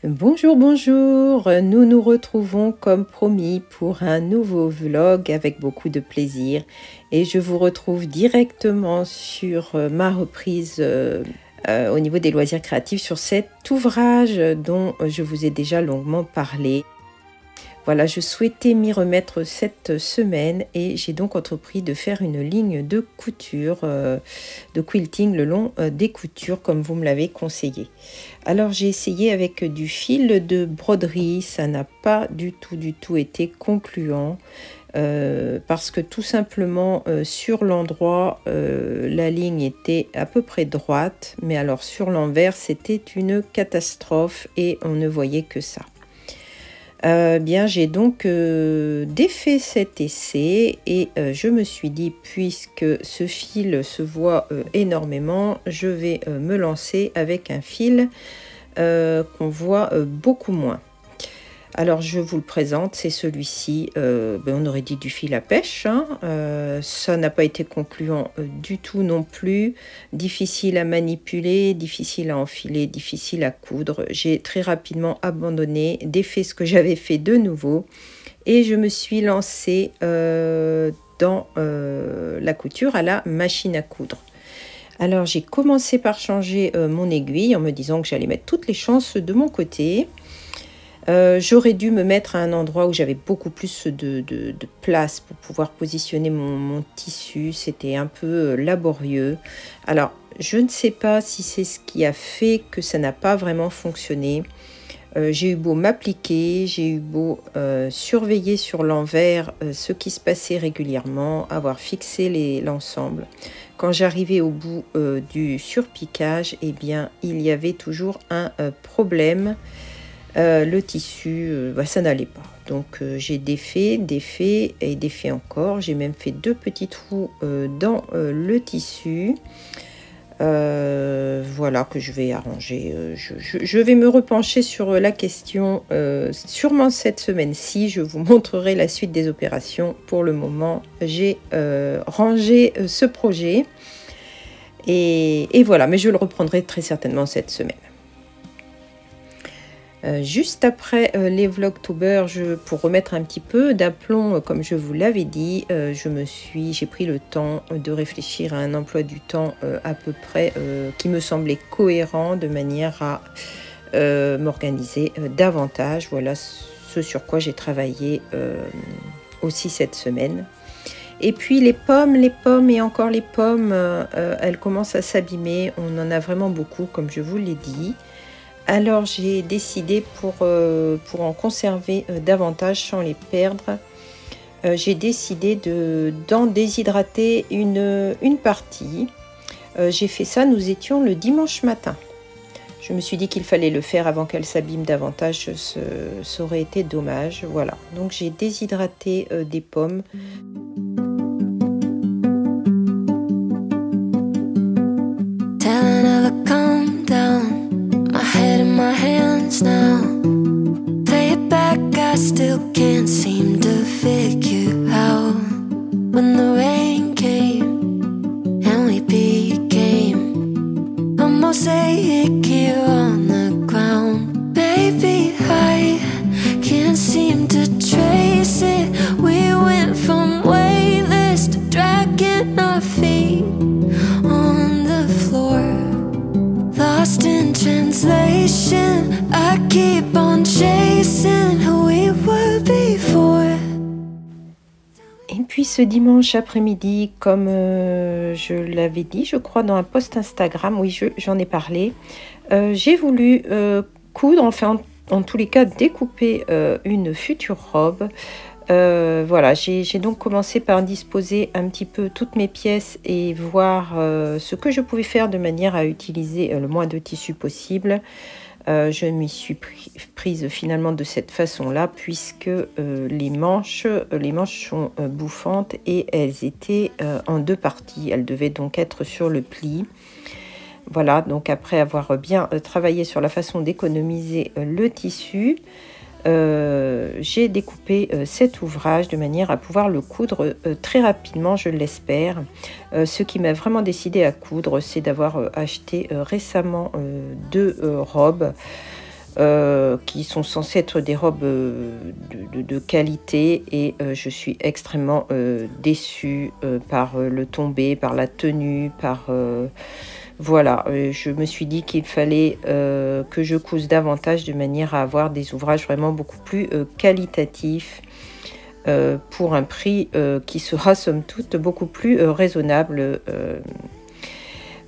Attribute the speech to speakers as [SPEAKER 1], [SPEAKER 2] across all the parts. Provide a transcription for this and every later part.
[SPEAKER 1] Bonjour, bonjour, nous nous retrouvons comme promis pour un nouveau vlog avec beaucoup de plaisir et je vous retrouve directement sur ma reprise au niveau des loisirs créatifs sur cet ouvrage dont je vous ai déjà longuement parlé. Voilà, je souhaitais m'y remettre cette semaine et j'ai donc entrepris de faire une ligne de couture, de quilting le long des coutures comme vous me l'avez conseillé. Alors j'ai essayé avec du fil de broderie, ça n'a pas du tout été concluant. Parce que tout simplement sur l'endroit la ligne était à peu près droite, mais alors sur l'envers c'était une catastrophe et on ne voyait que ça. Bien j'ai donc défait cet essai et je me suis dit, puisque ce fil se voit énormément, je vais me lancer avec un fil qu'on voit beaucoup moins. Alors je vous le présente, c'est celui-ci, on aurait dit du fil à pêche, hein. Ça n'a pas été concluant du tout non plus, difficile à manipuler, difficile à enfiler, difficile à coudre. J'ai très rapidement abandonné, défait ce que j'avais fait de nouveau et je me suis lancée dans la couture à la machine à coudre. Alors j'ai commencé par changer mon aiguille en me disant que j'allais mettre toutes les chances de mon côté. J'aurais dû me mettre à un endroit où j'avais beaucoup plus de place pour pouvoir positionner mon tissu. C'était un peu laborieux. Alors, je ne sais pas si c'est ce qui a fait que ça n'a pas vraiment fonctionné. J'ai eu beau m'appliquer, j'ai eu beau surveiller sur l'envers ce qui se passait régulièrement, avoir fixé l'ensemble. Quand j'arrivais au bout du surpiquage, eh bien, il y avait toujours un problème. Le tissu, ça n'allait pas. Donc j'ai défait et défait encore. J'ai même fait 2 petits trous dans le tissu. Voilà que je vais arranger. Je vais me repencher sur la question sûrement cette semaine-ci. Je vous montrerai la suite des opérations. Pour le moment, j'ai rangé ce projet. Et voilà, mais je le reprendrai très certainement cette semaine. Juste après les Vlogtober, pour remettre un petit peu d'aplomb, comme je vous l'avais dit, j'ai pris le temps de réfléchir à un emploi du temps à peu près qui me semblait cohérent, de manière à m'organiser davantage. Voilà ce sur quoi j'ai travaillé aussi cette semaine. Et puis les pommes et encore les pommes, elles commencent à s'abîmer. On en a vraiment beaucoup, comme je vous l'ai dit. Alors j'ai décidé pour en conserver davantage sans les perdre, j'ai décidé d'en déshydrater une partie. J'ai fait ça, nous étions le dimanche matin. Je me suis dit qu'il fallait le faire avant qu'elle s'abîme davantage, ça aurait été dommage. Voilà, donc j'ai déshydraté des pommes.
[SPEAKER 2] My hands now, play it back, I still can't seem to figure out when the rain came and we became a mosaic here on the ground. Baby, I can't seem to trace it. We went from weightless to dragging our feet on the floor, lost in translation. I keep on chasing who we were before.
[SPEAKER 1] Et puis ce dimanche après-midi, comme je l'avais dit, je crois dans un post Instagram, oui, j'en ai parlé, j'ai voulu coudre, enfin en tous les cas découper une future robe. Voilà, j'ai donc commencé par disposer un petit peu toutes mes pièces et voir ce que je pouvais faire de manière à utiliser le moins de tissu possible. Je m'y suis prise finalement de cette façon-là, puisque les manches sont bouffantes et elles étaient en 2 parties. Elles devaient donc être sur le pli. Voilà, donc après avoir bien travaillé sur la façon d'économiser le tissu, j'ai découpé cet ouvrage de manière à pouvoir le coudre très rapidement, je l'espère. Ce qui m'a vraiment décidé à coudre, c'est d'avoir acheté récemment 2 robes qui sont censées être des robes de qualité, et je suis extrêmement déçue par le tombé, par la tenue, voilà, je me suis dit qu'il fallait que je couse davantage de manière à avoir des ouvrages vraiment beaucoup plus qualitatifs pour un prix qui sera somme toute beaucoup plus raisonnable.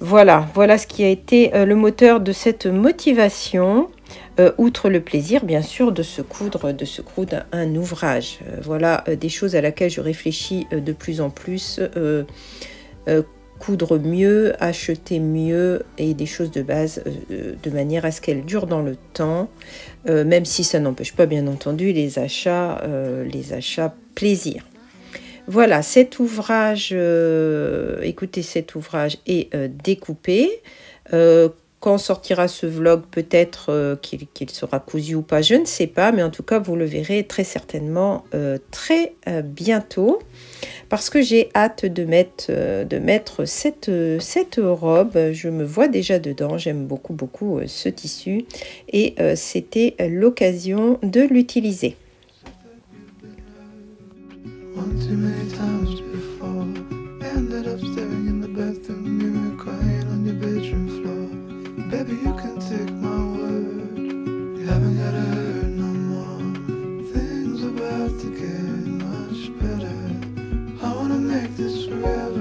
[SPEAKER 1] Voilà ce qui a été le moteur de cette motivation, outre le plaisir bien sûr de se coudre un ouvrage. Voilà des choses à laquelle je réfléchis de plus en plus. Coudre mieux, acheter mieux et des choses de base de manière à ce qu'elles durent dans le temps, même si ça n'empêche pas bien entendu les achats plaisir. Voilà, cet ouvrage, écoutez, cet ouvrage est découpé. Quand sortira ce vlog, peut-être qu'il sera cousu ou pas, je ne sais pas, mais en tout cas, vous le verrez très certainement très bientôt, parce que j'ai hâte de mettre cette robe. Je me vois déjà dedans, j'aime beaucoup ce tissu, et c'était l'occasion de l'utiliser.
[SPEAKER 2] Baby, you can take my word. You haven't gotta hurt no more. Things about to get much better. I wanna make this forever.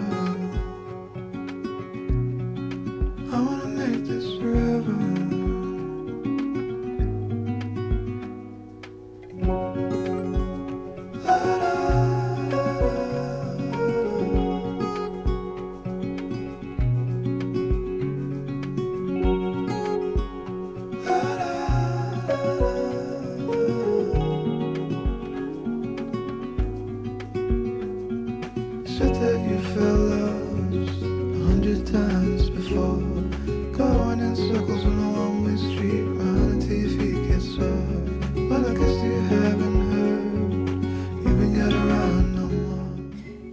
[SPEAKER 2] I wanna make this forever.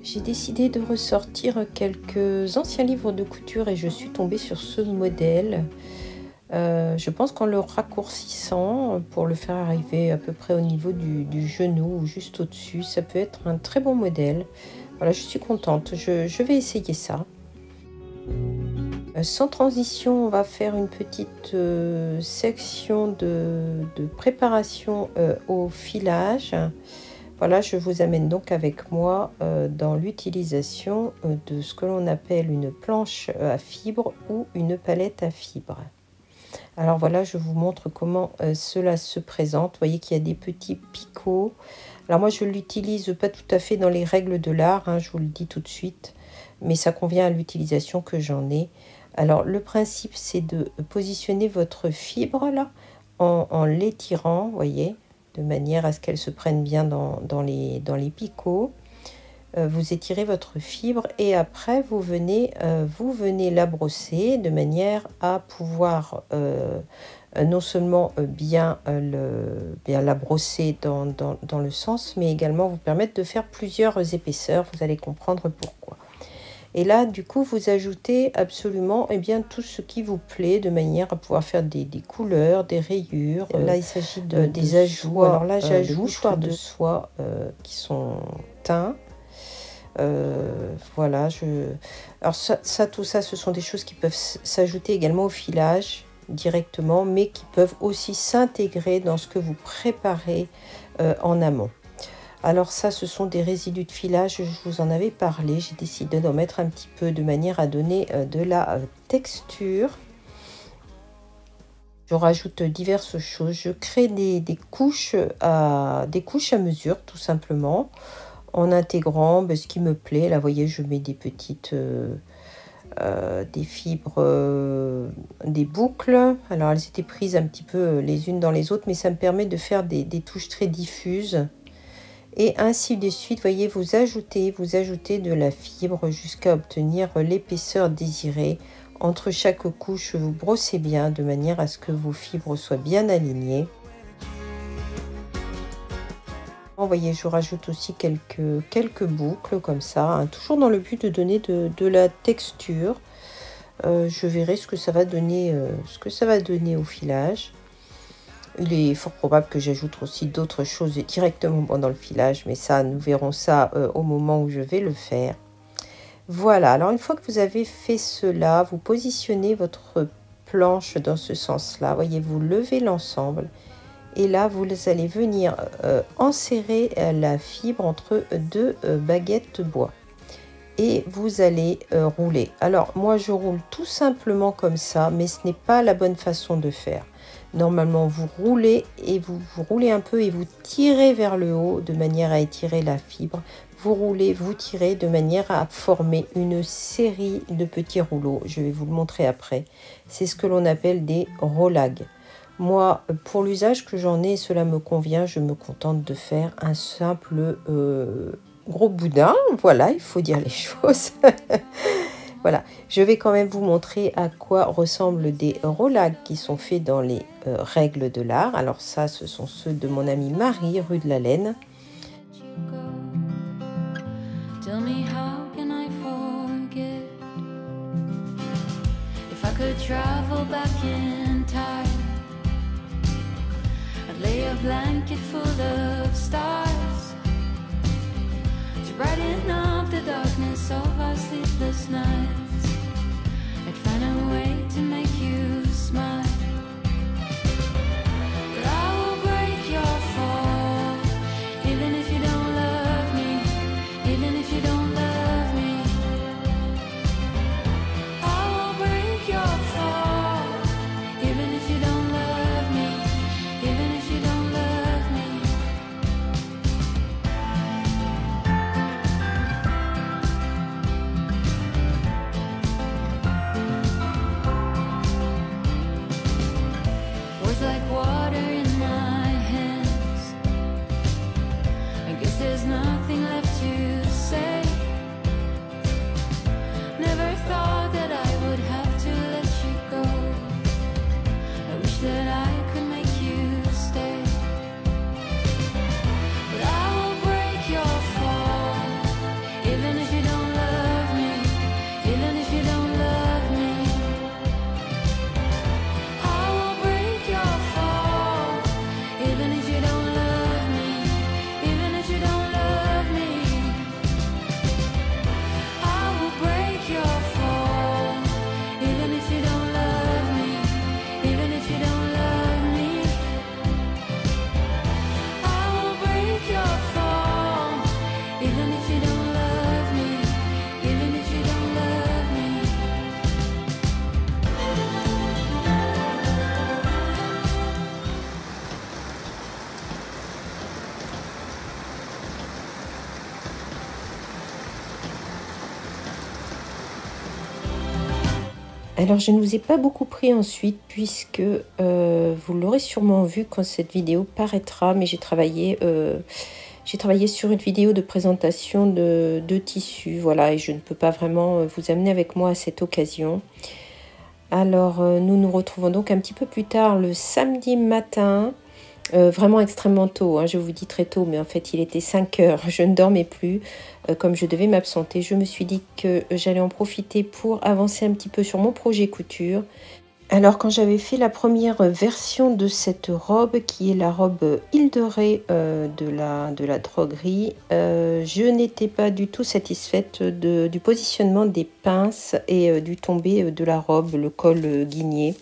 [SPEAKER 1] J'ai décidé de ressortir quelques anciens livres de couture et je suis tombée sur ce modèle. Je pense qu'en le raccourcissant pour le faire arriver à peu près au niveau du genou ou juste au-dessus, ça peut être un très bon modèle. Voilà, je suis contente, je vais essayer ça. Sans transition, on va faire une petite section de préparation au filage. Voilà, je vous amène donc avec moi dans l'utilisation de ce que l'on appelle une planche à fibres ou une palette à fibres. Alors voilà, je vous montre comment cela se présente. Vous voyez qu'il y a des petits picots. Alors moi, je ne l'utilise pas tout à fait dans les règles de l'art, hein, je vous le dis tout de suite, mais ça convient à l'utilisation que j'en ai. Alors le principe, c'est de positionner votre fibre là en l'étirant, vous voyez, de manière à ce qu'elle se prenne bien dans les picots. Vous étirez votre fibre et après vous venez la brosser de manière à pouvoir non seulement bien la brosser dans le sens, mais également vous permettre de faire plusieurs épaisseurs. Vous allez comprendre pourquoi. Et là, du coup, vous ajoutez absolument tout ce qui vous plaît, de manière à pouvoir faire des couleurs, des rayures. Là, il s'agit des ajouts. Alors là, j'ajoute des mouchoirs de soie qui sont teints. Voilà. Alors tout ça, ce sont des choses qui peuvent s'ajouter également au filage directement, mais qui peuvent aussi s'intégrer dans ce que vous préparez en amont. Alors ça, ce sont des résidus de filage, je vous en avais parlé, j'ai décidé d'en mettre un petit peu de manière à donner de la texture. Je rajoute diverses choses, je crée des couches à mesure tout simplement, en intégrant ce qui me plaît. Là, vous voyez, je mets des petites des fibres, des boucles. Alors elles étaient prises un petit peu les unes dans les autres, mais ça me permet de faire des touches très diffuses. Et ainsi de suite, voyez, vous ajoutez de la fibre jusqu'à obtenir l'épaisseur désirée. Entre chaque couche, vous brossez bien de manière à ce que vos fibres soient bien alignées. Vous voyez, je rajoute aussi quelques boucles comme ça, hein, toujours dans le but de donner de la texture. Je verrai ce que ça va donner au filage. Il est fort probable que j'ajoute aussi d'autres choses directement pendant le filage, mais ça, nous verrons ça au moment où je vais le faire. Voilà, alors une fois que vous avez fait cela, vous positionnez votre planche dans ce sens-là. Voyez, vous levez l'ensemble et là, vous allez venir enserrer la fibre entre deux baguettes de bois. Et vous allez rouler. Alors, moi, je roule tout simplement comme ça, mais ce n'est pas la bonne façon de faire. Normalement, vous roulez et vous roulez un peu et vous tirez vers le haut de manière à étirer la fibre. Vous roulez, vous tirez de manière à former une série de petits rouleaux. Je vais vous le montrer après. C'est ce que l'on appelle des roulages. Moi, pour l'usage que j'en ai, cela me convient. Je me contente de faire un simple gros boudin. Voilà, il faut dire les choses. Voilà, je vais quand même vous montrer à quoi ressemblent des roulages qui sont faits dans les règles de l'art. Alors ça, ce sont ceux de mon amie Marie, rue de la Laine. Tell me how can I forget if I could travel back in time I'd lay a blanket full of stars to brighten up the darkness of our sleepless nights. I'd find a way to make you smile. But I will break your fall, even if you don't love me, even if you don't love me. I will break your fall, even if you don't love me, even if you don't love me. Words like water in my hands. I guess there's nothing left to say. Never thought that I would have to let you go. I wish that I could make you stay. But I will break your fall, even if you don't love me, even if you don't love me. I will break your fall, even if you don't love me, even if you don't love me. I will break your fall, even if you don't love me, even if you don't love me. I will break your fall, even if you don't love me, even if you don't love me. Alors, je ne vous ai pas beaucoup pris ensuite puisque vous l'aurez sûrement vu quand cette vidéo paraîtra, mais j'ai travaillé sur une vidéo de présentation de tissus, voilà, et je ne peux pas vraiment vous amener avec moi à cette occasion. Alors, nous nous retrouvons donc un petit peu plus tard le samedi matin, vraiment extrêmement tôt, hein, je vous dis très tôt, mais en fait il était 5 heures, je ne dormais plus, comme je devais m'absenter. Je me suis dit que j'allais en profiter pour avancer un petit peu sur mon projet couture. Alors quand j'avais fait la première version de cette robe, qui est la robe Île de Ré de la droguerie, je n'étais pas du tout satisfaite du positionnement des pinces et du tombé de la robe, le col guigné.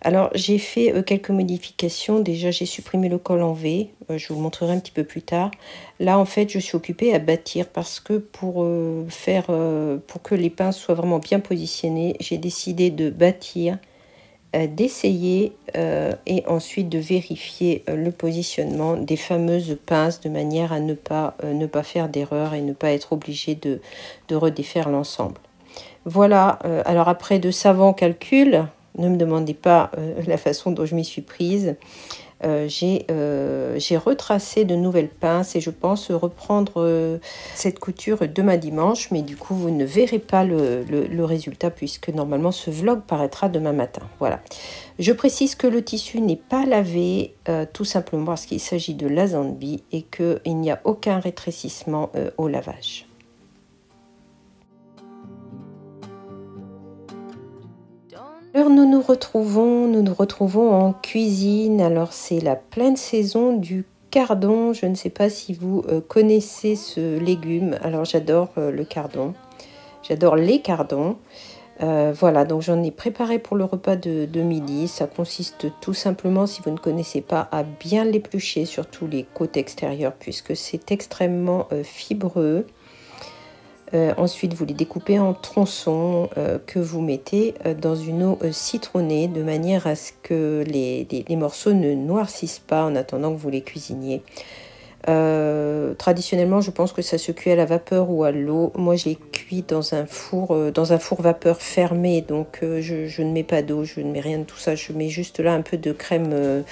[SPEAKER 1] Alors j'ai fait quelques modifications. Déjà j'ai supprimé le col en V, je vous le montrerai un petit peu plus tard. Là en fait je suis occupée à bâtir parce que pour que les pinces soient vraiment bien positionnées, j'ai décidé de bâtir, d'essayer et ensuite de vérifier le positionnement des fameuses pinces de manière à ne pas faire d'erreur et ne pas être obligé de redéfaire l'ensemble. Voilà, alors après de savants calculs, ne me demandez pas la façon dont je m'y suis prise. J'ai retracé de nouvelles pinces et je pense reprendre cette couture demain dimanche. Mais du coup, vous ne verrez pas le résultat puisque normalement ce vlog paraîtra demain matin. Voilà. Je précise que le tissu n'est pas lavé tout simplement parce qu'il s'agit de la Zanbi et qu'il n'y a aucun rétrécissement au lavage. Alors nous nous retrouvons en cuisine. Alors c'est la pleine saison du cardon. Je ne sais pas si vous connaissez ce légume. Alors j'adore le cardon. J'adore les cardons. Voilà, donc j'en ai préparé pour le repas de midi. Ça consiste tout simplement, si vous ne connaissez pas, à bien l'éplucher, surtout les côtes extérieures, puisque c'est extrêmement fibreux. Ensuite, vous les découpez en tronçons que vous mettez dans une eau citronnée, de manière à ce que les morceaux ne noircissent pas en attendant que vous les cuisiniez. Traditionnellement, je pense que ça se cuit à la vapeur ou à l'eau. Moi, je les cuis dans un four vapeur fermé, donc je ne mets pas d'eau, je ne mets rien de tout ça. Je mets juste là un peu de crème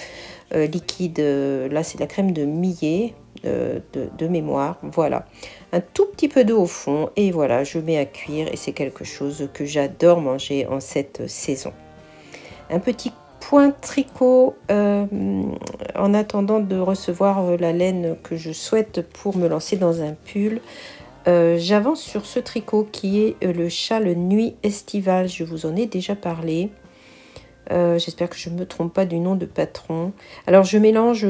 [SPEAKER 1] liquide. Là, c'est de la crème de millet de mémoire. Voilà, un tout petit peu d'eau au fond et voilà, je mets à cuire et c'est quelque chose que j'adore manger en cette saison. Un petit point tricot en attendant de recevoir la laine que je souhaite pour me lancer dans un pull. J'avance sur ce tricot qui est le châle nuit estival. Je vous en ai déjà parlé. J'espère que je ne me trompe pas du nom de patron. Alors je mélange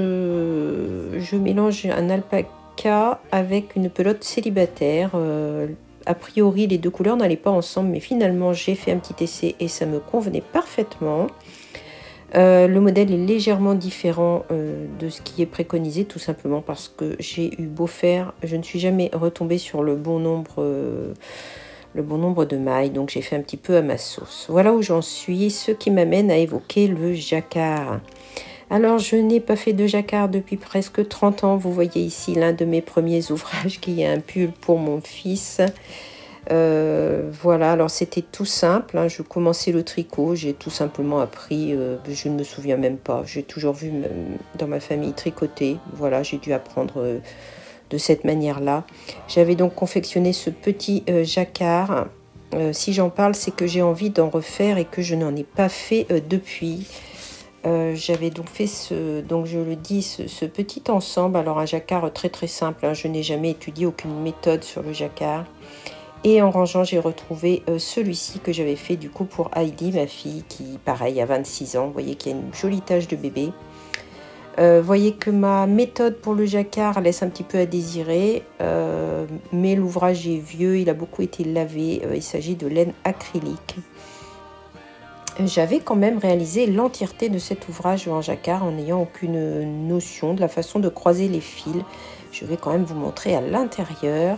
[SPEAKER 1] un alpaca avec une pelote célibataire. A priori les deux couleurs n'allaient pas ensemble, mais finalement j'ai fait un petit essai et ça me convenait parfaitement. Le modèle est légèrement différent de ce qui est préconisé, tout simplement parce que j'ai eu beau faire, je ne suis jamais retombée sur le bon nombre de mailles, donc j'ai fait un petit peu à ma sauce. Voilà où j'en suis, ce qui m'amène à évoquer le jacquard. Alors je n'ai pas fait de jacquard depuis presque 30 ans, vous voyez ici l'un de mes premiers ouvrages qui est un pull pour mon fils. Voilà, alors c'était tout simple, hein. Je commençais le tricot, j'ai tout simplement appris, je ne me souviens même pas, j'ai toujours vu dans ma famille tricoter, voilà, j'ai dû apprendre de cette manière-là. J'avais donc confectionné ce petit jacquard. Si j'en parle, c'est que j'ai envie d'en refaire et que je n'en ai pas fait depuis. J'avais donc fait ce petit ensemble. Alors un jacquard très très simple, hein. Je n'ai jamais étudié aucune méthode sur le jacquard. Et en rangeant, j'ai retrouvé celui-ci que j'avais fait du coup pour Heidi, ma fille, qui pareil a 26 ans. Vous voyez qu'il y a une jolie tache de bébé. Voyez que ma méthode pour le jacquard laisse un petit peu à désirer, mais l'ouvrage est vieux, il a beaucoup été lavé, il s'agit de laine acrylique. J'avais quand même réalisé l'entièreté de cet ouvrage en jacquard en n'ayant aucune notion de la façon de croiser les fils. Je vais quand même vous montrer à l'intérieur.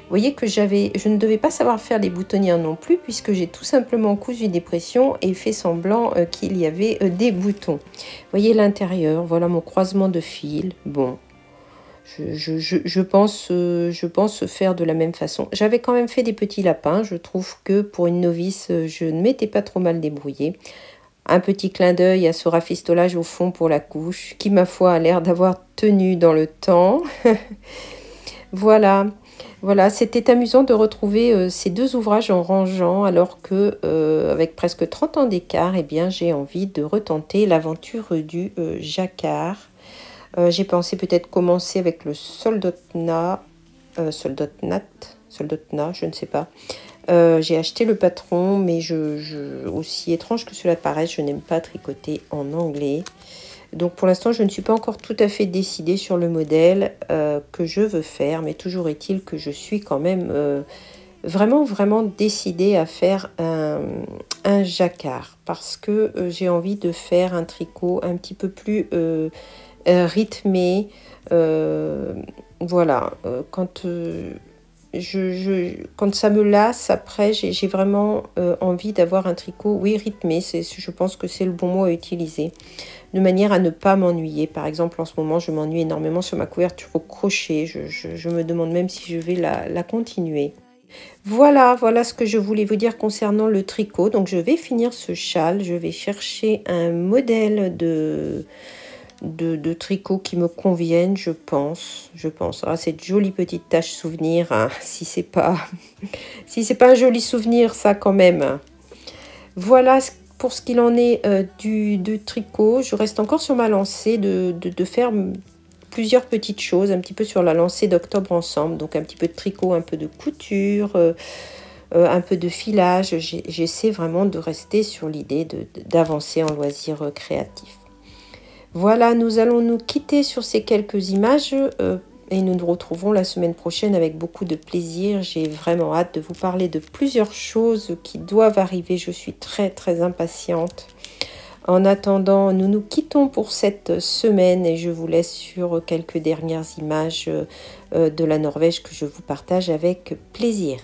[SPEAKER 1] Vous voyez que je ne devais pas savoir faire les boutonnières non plus, puisque j'ai tout simplement cousu des pressions et fait semblant qu'il y avait des boutons. Vous voyez l'intérieur, voilà mon croisement de fils. Bon, je pense faire de la même façon. J'avais quand même fait des petits lapins. Je trouve que pour une novice, je ne m'étais pas trop mal débrouillée. Un petit clin d'œil à ce rafistolage au fond pour la couche, qui ma foi a l'air d'avoir tenu dans le temps. Voilà. Voilà, c'était amusant de retrouver ces deux ouvrages en rangeant, alors que avec presque 30 ans d'écart, eh bien, j'ai envie de retenter l'aventure du jacquard. J'ai pensé peut-être commencer avec le soldotna, je ne sais pas. J'ai acheté le patron, mais aussi étrange que cela paraisse, je n'aime pas tricoter en anglais. Donc pour l'instant, je ne suis pas encore tout à fait décidée sur le modèle que je veux faire, mais toujours est-il que je suis quand même vraiment décidée à faire un jacquard, parce que j'ai envie de faire un tricot un petit peu plus rythmé. Voilà, quand ça me lasse, après, j'ai vraiment envie d'avoir un tricot, oui, rythmé. Je pense que c'est le bon mot à utiliser, de manière à ne pas m'ennuyer. Par exemple, en ce moment, je m'ennuie énormément sur ma couverture au crochet. Je me demande même si je vais la continuer. Voilà ce que je voulais vous dire concernant le tricot. Donc, je vais finir ce châle. Je vais chercher un modèle de tricot qui me conviennent, je pense. Ah, cette jolie petite tache souvenir, hein, si c'est pas un joli souvenir, ça quand même. Voilà pour ce qu'il en est du tricot. Je reste encore sur ma lancée de faire plusieurs petites choses, un petit peu sur la lancée d'octobre ensemble. Donc un petit peu de tricot, un peu de couture. un peu de filage. J'essaie vraiment de rester sur l'idée d'avancer en loisirs créatifs. Voilà, nous allons nous quitter sur ces quelques images et nous nous retrouvons la semaine prochaine avec beaucoup de plaisir. J'ai vraiment hâte de vous parler de plusieurs choses qui doivent arriver. Je suis très très impatiente. En attendant, nous nous quittons pour cette semaine et je vous laisse sur quelques dernières images de la Norvège que je vous partage avec plaisir.